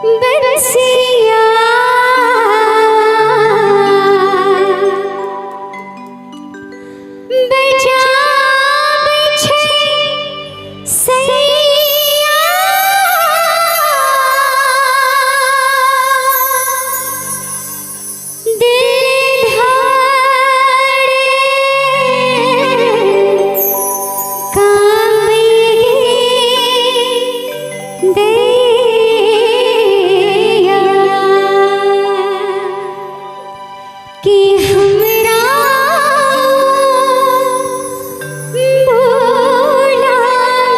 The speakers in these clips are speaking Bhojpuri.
बरसिया बजा बिछे सैया दिल धाड़े कांबे दैया कि हमरा भोला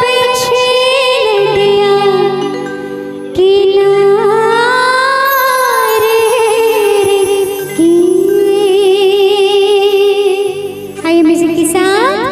बिछड़ दिया किनारे की। आइए म्यूजिक के साथ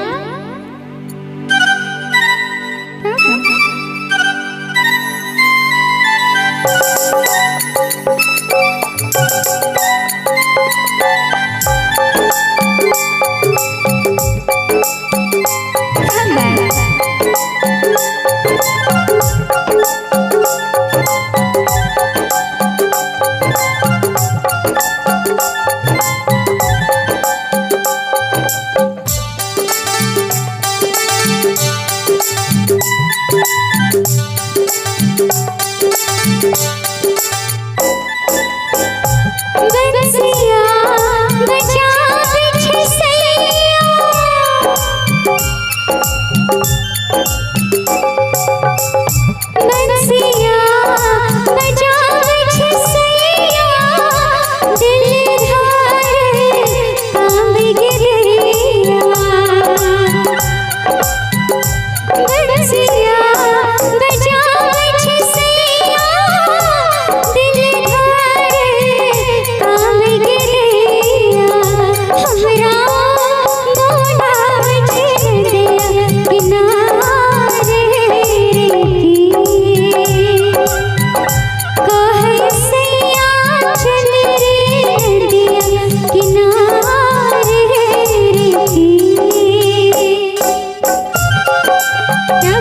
बरसिया बजा बिछे सैया बरसिया बजा बिछे सैया दिल धाड़े कांबे दैया बरसिया बजा बिछे सैया दिल धाड़े कांबे दैया हमरा भोला बिछड़ दिया किनारे की। कहे सैया चल रे दिया किनारे की। क्या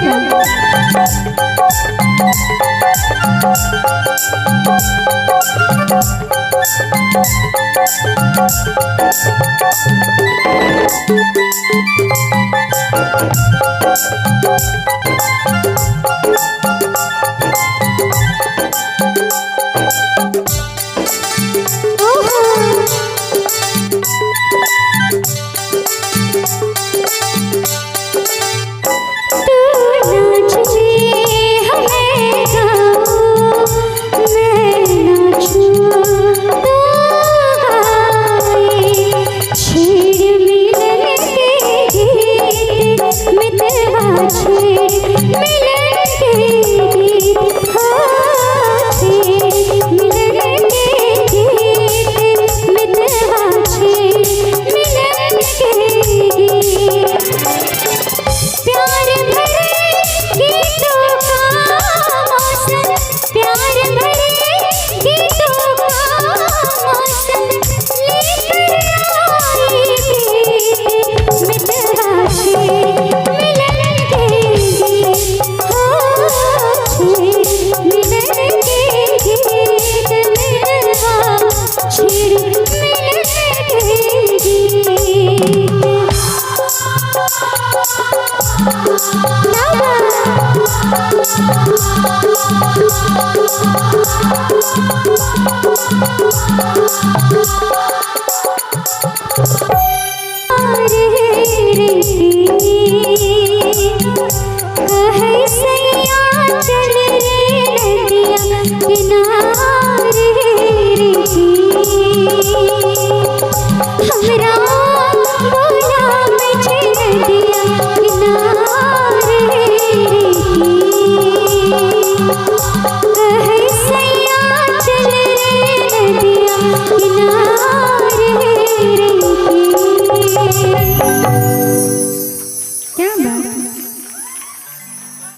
Thank you.